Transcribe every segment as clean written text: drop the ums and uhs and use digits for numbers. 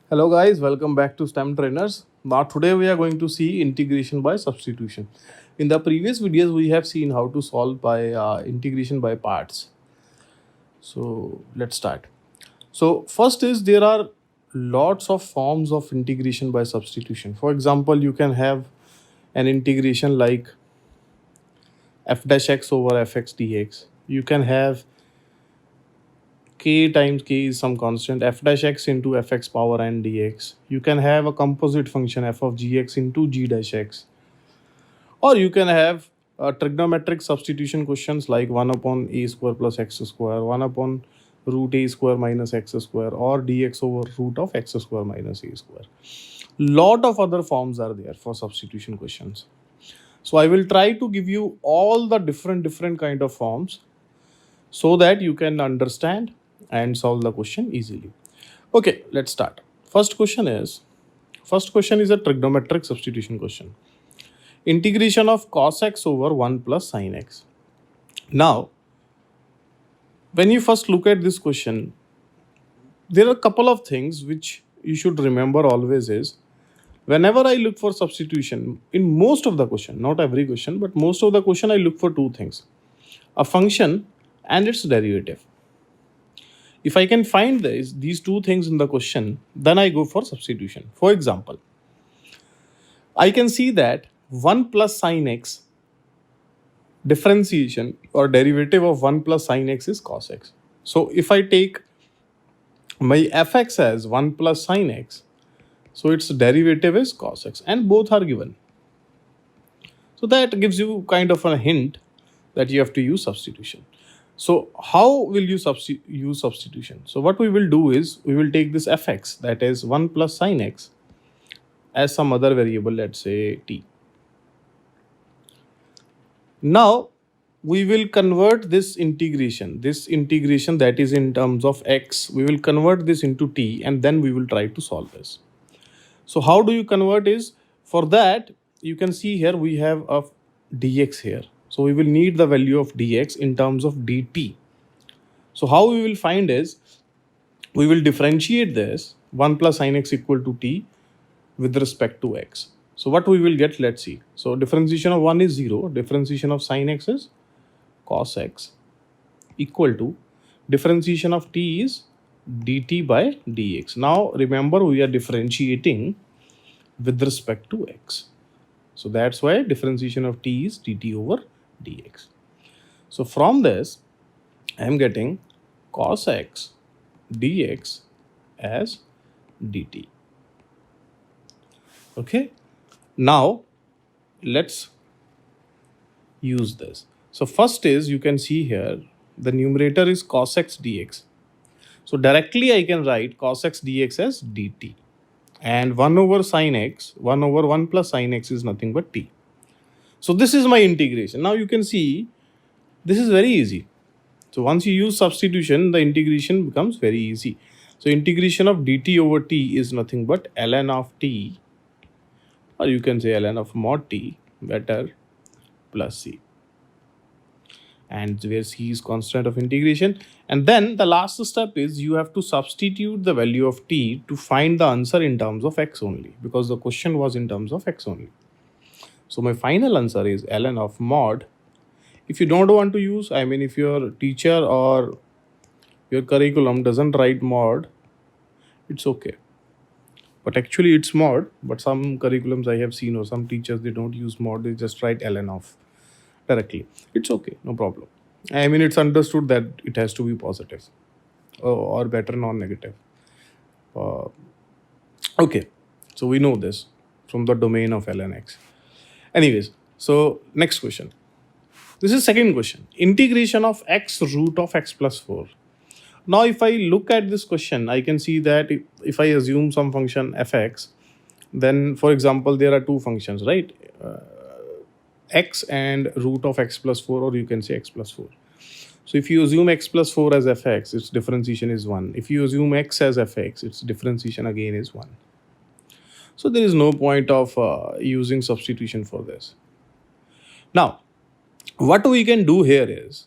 Hello guys, welcome back to STEM Trainers. Now today we are going to see integration by substitution. In the previous videos we have seen how to solve by integration by parts. So let's start. So first is there are lots of forms of integration by substitution. For example, you can have an integration like f dash x over fx dx. You can have k times k is some constant f dash x into fx power n dx. You can have a composite function f of gx into g dash x, or you can have trigonometric substitution questions like 1 upon a square plus x square, 1 upon root a square minus x square, or dx over root of x square minus a square. Lot of other forms are there for substitution questions. So I will try to give you all the different kind of forms so that you can understand and solve the question easily. Okay, let's start. First question is a trigonometric substitution question. Integration of cos x over 1 plus sin x. Now, when you first look at this question, there are a couple of things which you should remember always is whenever I look for substitution in most of the question, not every question, but most of the question, I look for two things: a function and its derivative. If I can find these two things in the question, then I go for substitution. For example, I can see that 1 plus sin x differentiation or derivative of 1 plus sin x is cos x. So if I take my fx as 1 plus sin x, so its derivative is cos x, and both are given. So that gives you kind of a hint that you have to use substitution. So how will you use substitution? So what we will do is we will take this fx, that is 1 plus sin x, as some other variable, let's say t. Now we will convert this integration that is in terms of x, we will convert this into t, and then we will try to solve this. So how do you convert is, for that you can see here we have a dx here. So we will need the value of dx in terms of dt. So how we will find is, we will differentiate this 1 plus sin x equal to t with respect to x. So what we will get, let's see. So differentiation of 1 is 0, differentiation of sin x is cos x, equal to differentiation of t is dt by dx. Now remember, we are differentiating with respect to x. So that's why differentiation of t is dt over dx. So from this, I am getting cos x dx as dt. Okay. Now let's use this. So first is, you can see here the numerator is cos x dx. So directly I can write cos x dx as dt, and 1 over sin x, 1 over 1 plus sin x is nothing but t. So this is my integration. Now you can see this is very easy. So once you use substitution, the integration becomes very easy. So integration of dt over t is nothing but ln of t, or you can say ln of mod t, better, plus c, and where c is constant of integration. And then the last step is you have to substitute the value of t to find the answer in terms of x only, because the question was in terms of x only. So my final answer is ln of mod. If you don't want to use, I mean, if your teacher or your curriculum doesn't write mod, it's okay. But actually it's mod, but some curriculums I have seen, or some teachers, they don't use mod, they just write ln of directly. It's okay, no problem. I mean, it's understood that it has to be positive, or better non-negative. Okay, so we know this from the domain of ln x. Anyways, so next question. This is second question. Integration of x root of x plus 4. Now if I look at this question, I can see that if I assume some function fx, then for example there are two functions, right? X and root of x plus 4, or you can say x plus 4. So if you assume x plus 4 as fx, its differentiation is 1. If you assume x as fx, its differentiation again is 1. So there is no point of using substitution for this. Now, what we can do here is,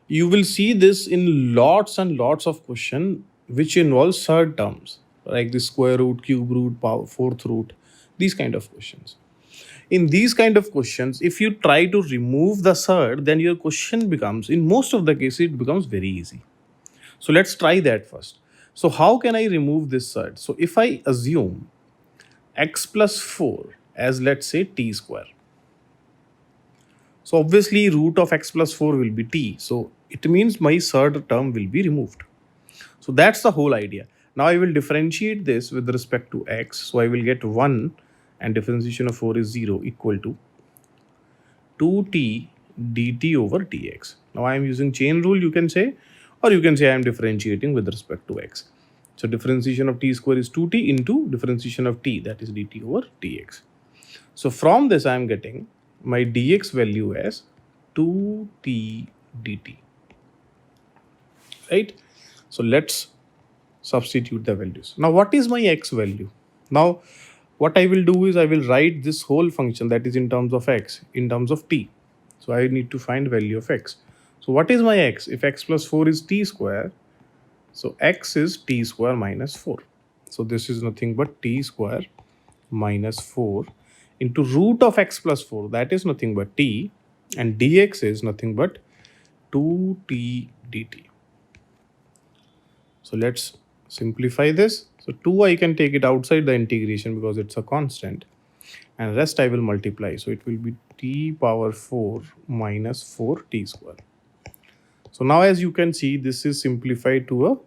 you will see this in lots and lots of questions which involve surd terms. like the square root, cube root, power, fourth root, these kind of questions. In these kind of questions, if you try to remove the surd, then your question becomes, in most of the cases, it becomes very easy. So let's try that first. So how can I remove this surd? So if I assume x plus 4 as, let's say, t square. So obviously root of x plus 4 will be t. So it means my surd term will be removed. So that's the whole idea. Now I will differentiate this with respect to x. So I will get 1 and differentiation of 4 is 0 equal to 2t dt over dx. Now I am using chain rule, you can say, or you can say I am differentiating with respect to x. So differentiation of t square is 2t into differentiation of t, that is dt over dx. So from this I am getting my dx value as 2t dt. Right? So let's substitute the values. Now what is my x value? Now what I will do is I will write this whole function that is in terms of x in terms of t. So I need to find value of x. So what is my x? If x plus 4 is t square, so x is t square minus 4. So this is nothing but t square minus 4 into root of x plus 4, that is nothing but t, and dx is nothing but 2t dt. So let's simplify this. So 2 I can take it outside the integration because it's a constant, and rest I will multiply. So it will be t power 4 minus 4t square. So now as you can see, this is simplified to a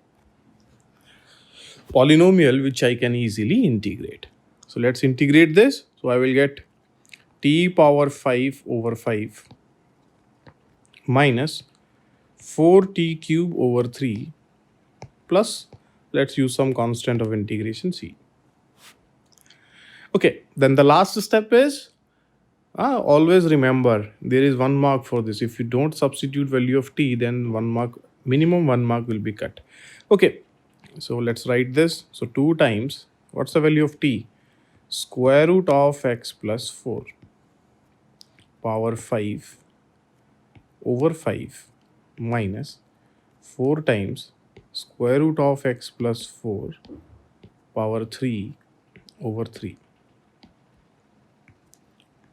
polynomial which I can easily integrate. So let's integrate this. So I will get t power 5 over 5 minus 4t cube over 3 plus, let's use some constant of integration c. Okay, then the last step is, always remember there is 1 mark for this. If you don't substitute value of t, then 1 mark, minimum 1 mark will be cut. Okay, so let's write this. So 2 times, what's the value of t? Square root of x plus 4 power 5 over 5 minus 4 times square root of x plus 4 power 3 over 3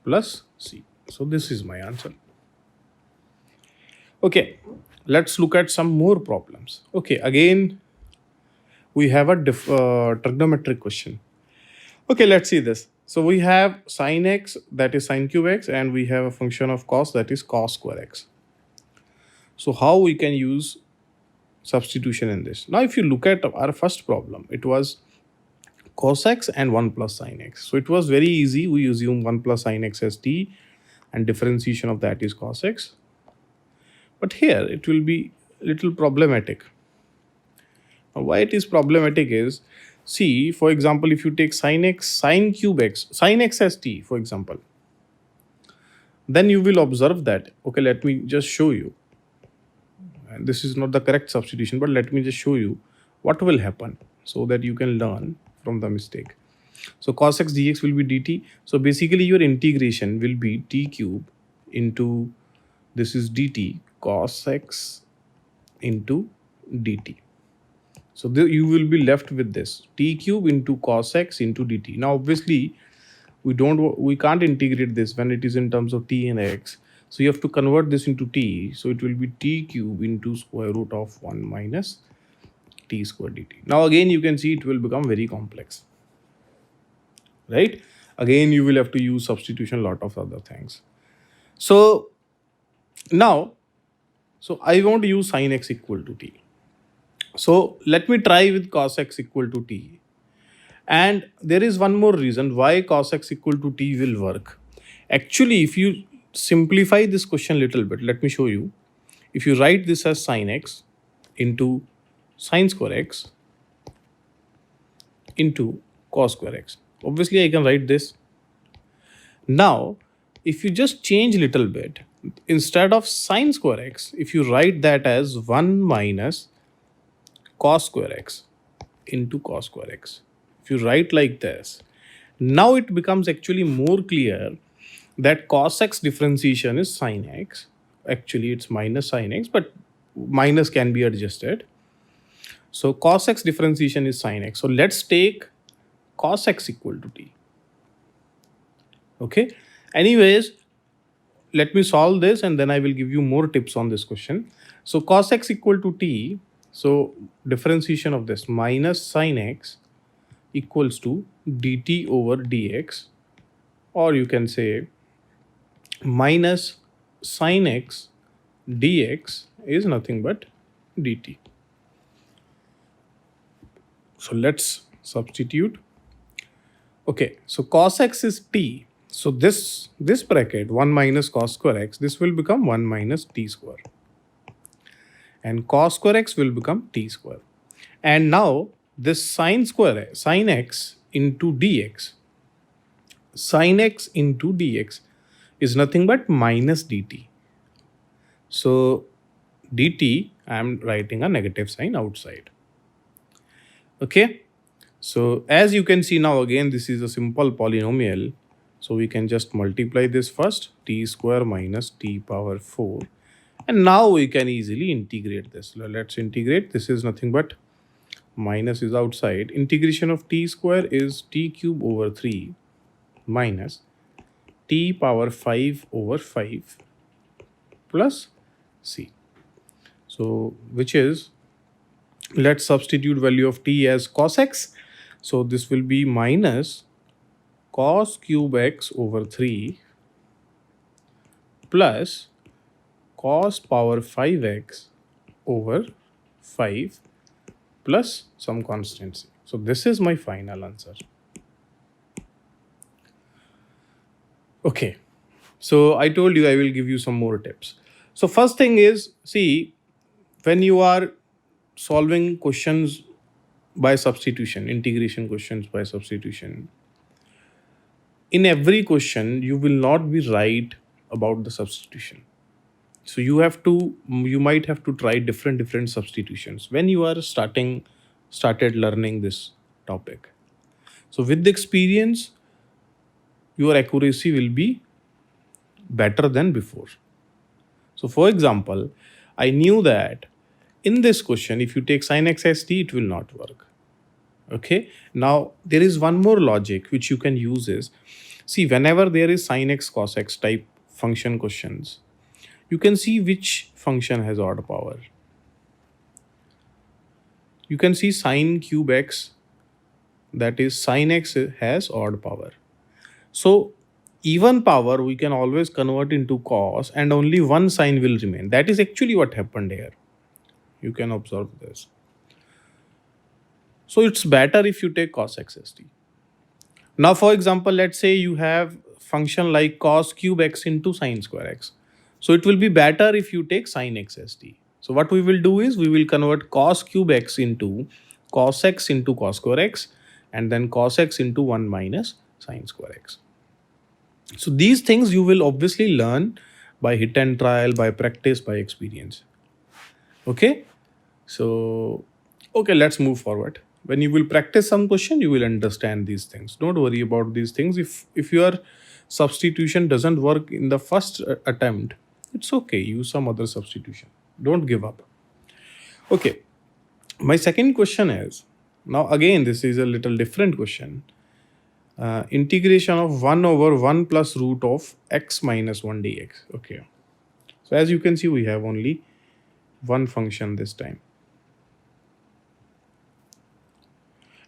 plus c. So this is my answer. Okay, let's look at some more problems. Okay, again we have a trigonometric question. Okay, let's see this. So we have sine x, that is sine cube x, and we have a function of cos, that is cos square x. So how we can use substitution in this? Now if you look at our first problem, it was cos x and 1 plus sine x. So it was very easy. We assume 1 plus sine x as t and differentiation of that is cos x. But here it will be little problematic. Now why it is problematic is, see, for example, if you take sine x, sine cube x, sine x as t, for example, then you will observe that, okay, let me just show you. And this is not the correct substitution, but let me just show you what will happen so that you can learn from the mistake. So cos x dx will be dt. So basically your integration will be t cube into, this is dt cos x into dt. So you will be left with this t cube into cos x into dt. Now obviously we can't integrate this when it is in terms of t and x. So you have to convert this into t. So it will be t cube into square root of 1 minus t square dt. Now again you can see it will become very complex. Right? Again you will have to use substitution, lot of other things. So now, so I want to use sine x equal to t. So let me try with cos x equal to t. And there is one more reason why cos x equal to t will work. Actually, if you simplify this question a little bit, let me show you. If you write this as sine x into sine square x into cos square x. Obviously, I can write this. Now, if you just change a little bit, instead of sine square x, if you write that as 1 minus cos square x into cos square x. If you write like this, now it becomes actually more clear that cos x differentiation is sine x. Actually, it's minus sine x, but minus can be adjusted. So cos x differentiation is sin x. So let's take cos x equal to t. Okay. Anyways, let me solve this and then I will give you more tips on this question. So cos x equal to t. So differentiation of this minus sin x equals to dt over dx, or you can say minus sin x dx is nothing but dt. So let's substitute. Okay, so cos x is t. So this bracket 1 minus cos square x, this will become 1 minus t square. And cos square x will become t square. And now this sin x into dx, sin x into dx is nothing but minus dt. So dt, I am writing a negative sign outside. Okay. So as you can see now, again, this is a simple polynomial. So we can just multiply this first, t square minus t power 4. And now we can easily integrate this. Let's integrate. This is nothing but minus is outside. Integration of t square is t cube over 3 minus t power 5 over 5 plus c. So which is, let's substitute value of t as cos x. So this will be minus cos cube x over 3 plus cos power 5x over 5 plus some constancy. So this is my final answer. Okay. So I told you I will give you some more tips. So first thing is, see, when you are solving questions by substitution, integration questions by substitution, in every question you will not be right about the substitution. So you might have to try different substitutions when you are started learning this topic. So with the experience, your accuracy will be better than before. So for example, I knew that in this question, if you take sin x as t, it will not work. Okay. Now there is one more logic which you can use is, see, whenever there is sin x cos x type function questions, you can see which function has odd power. You can see sin cube x, that is sin x has odd power. So even power we can always convert into cos and only one sign will remain. That is actually what happened here. You can observe this. So it's better if you take cos x as t. Now for example, let's say you have function like cos cube x into sin square x. So it will be better if you take sin x as t. So what we will do is we will convert cos cube x into cos x into cos square x and then cos x into 1 minus sin square x. So these things you will obviously learn by hit and trial, by practice, by experience. Okay. So, okay, let's move forward. When you will practice some question, you will understand these things. Don't worry about these things. If your substitution doesn't work in the first attempt, it's okay. Use some other substitution. Don't give up. Okay. My second question is, now again, this is a little different question. Integration of 1 over 1 plus root of x minus 1 dx. Okay. So as you can see, we have only one function this time.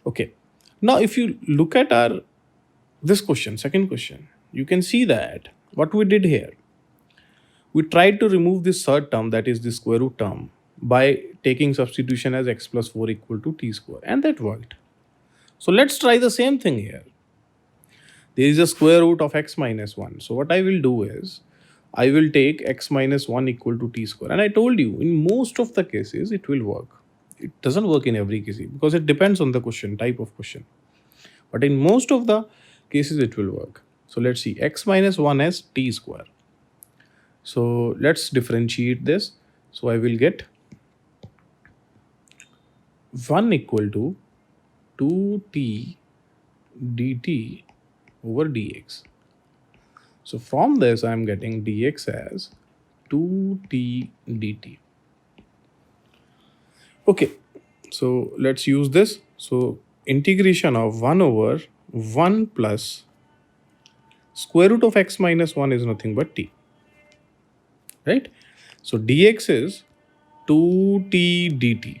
Okay. Now if you look at this question, second question, you can see that what we did here, we tried to remove this third term, that is the square root term, by taking substitution as x plus 4 equal to t square, and that worked. So let's try the same thing here. There is a square root of x minus 1. So what I will do is, I will take x minus 1 equal to t square. And I told you, in most of the cases, it will work. It doesn't work in every case because it depends on the question, type of question. But in most of the cases, it will work. So let's see, x minus 1 as t square. So let's differentiate this. So I will get 1 equal to 2t dt over dx. So from this, I am getting dx as 2t dt. Okay. So let's use this. So integration of 1 over 1 plus square root of x minus 1 is nothing but t, right? So dx is 2t dt.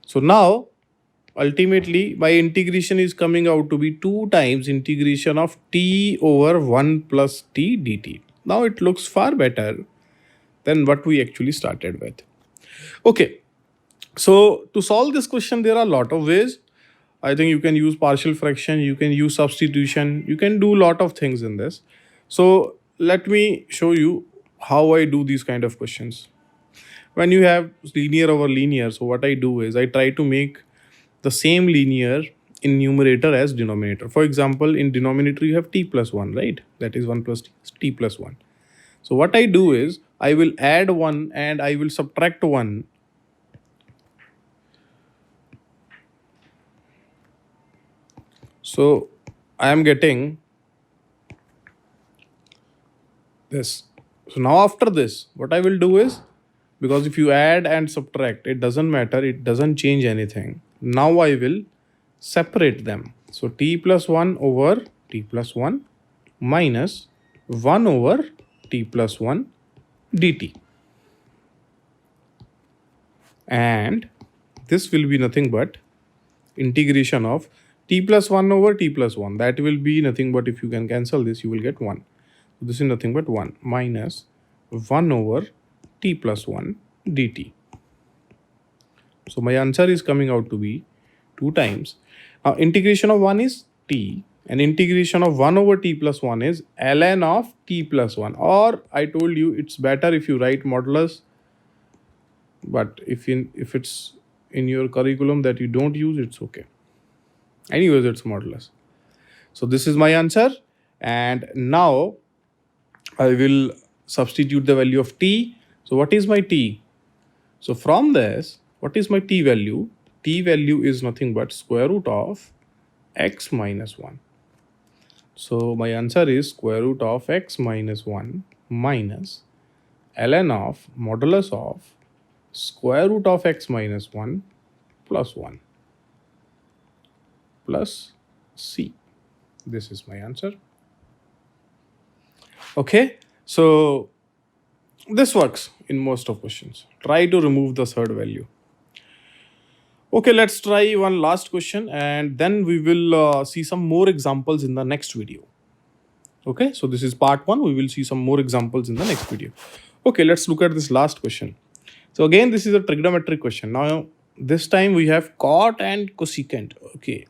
So now ultimately my integration is coming out to be 2 times integration of t over 1 plus t dt. Now it looks far better than what we actually started with. Okay, so to solve this question, there are a lot of ways. I think you can use partial fraction, you can use substitution, you can do a lot of things in this. So let me show you how I do these kind of questions. When you have linear over linear, so what I do is I try to make the same linear in numerator as denominator. For example, in denominator you have t plus 1, right? That is 1 plus t plus 1. So what I do is I will add 1 and I will subtract 1. So I am getting this. So now after this, what I will do is, because if you add and subtract, it doesn't matter, it doesn't change anything. Now I will separate them. So t plus 1 over t plus 1 minus 1 over t plus 1 dt. And this will be nothing but integration of t plus 1 over t plus 1. That will be nothing but, if you can cancel this, you will get 1. So this is nothing but 1 minus 1 over t plus 1 dt. So my answer is coming out to be 2 times. Now integration of 1 is t and integration of 1 over t plus 1 is ln of t plus 1. Or I told you it's better if you write modulus, but if it's in your curriculum that you don't use, it's okay. Anyways, it's modulus. So this is my answer, and now I will substitute the value of t. So what is my t? So from this, what is my t value? T value is nothing but square root of x minus 1. So my answer is square root of x minus 1 minus ln of modulus of square root of x minus 1 plus 1 plus c. This is my answer. Okay, so this works in most of questions. Try to remove the third value. Okay, let's try one last question and then we will see some more examples in the next video. Okay, so this is part 1. We will see some more examples in the next video. Okay, let's look at this last question. So again, this is a trigonometric question. Now, this time we have cot and cosecant. Okay,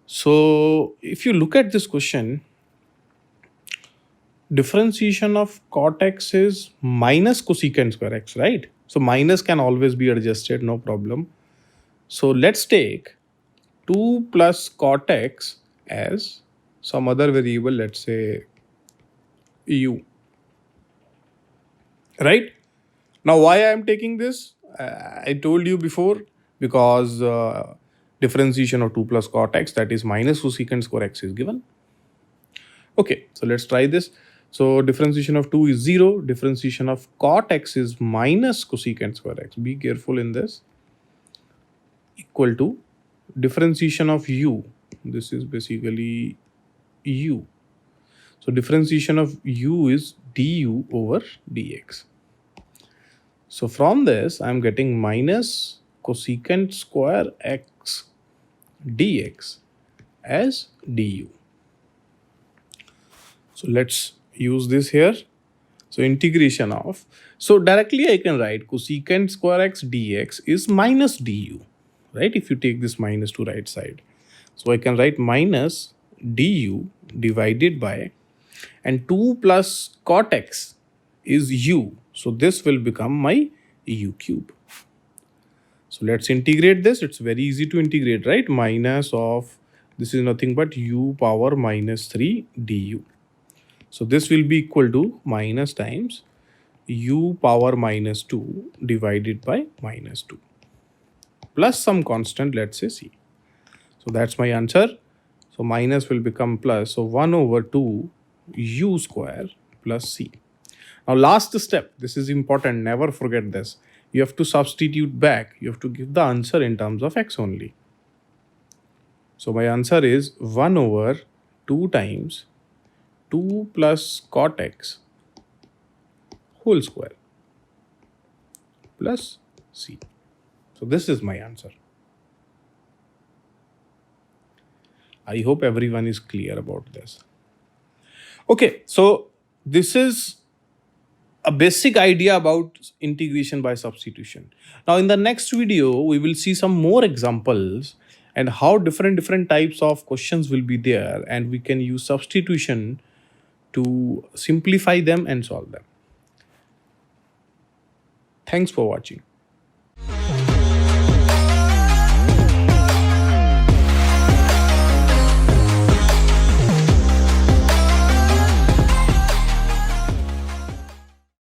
so if you look at this question, differentiation of cot x is minus cosecant square x, right? So minus can always be adjusted, no problem. So let's take 2 plus cot x as some other variable, let's say u, right? Now why I am taking this? I told you before, because differentiation of 2 plus cot x, that is minus cosecant square x, is given. Okay, so let's try this. So differentiation of 2 is 0. Differentiation of cot x is minus cosecant square x. Be careful in this. Equal to differentiation of u. This is basically u. So differentiation of u is du over dx. So from this, I'm getting minus cosecant square x dx as du. So let's use this here. So integration of, so directly I can write cosecant square x dx is minus du, right? If you take this minus to right side. So I can write minus du divided by, and 2 plus cot x is u. So this will become my u cube. So let's integrate this. It's very easy to integrate, right? Minus of, this is nothing but u power minus 3 du. So this will be equal to minus times u power minus 2 divided by minus 2 plus some constant, let's say c. So that's my answer. So minus will become plus. So 1 over 2 u square plus c. Now last step, this is important, never forget this. you have to substitute back. You have to give the answer in terms of x only. So my answer is 1 over 2 times 2 plus cot x whole square plus c. So this is my answer. I hope everyone is clear about this. Okay, so this is a basic idea about integration by substitution. Now in the next video, we will see some more examples and how different types of questions will be there, and we can use substitution to simplify them and solve them. Thanks for watching.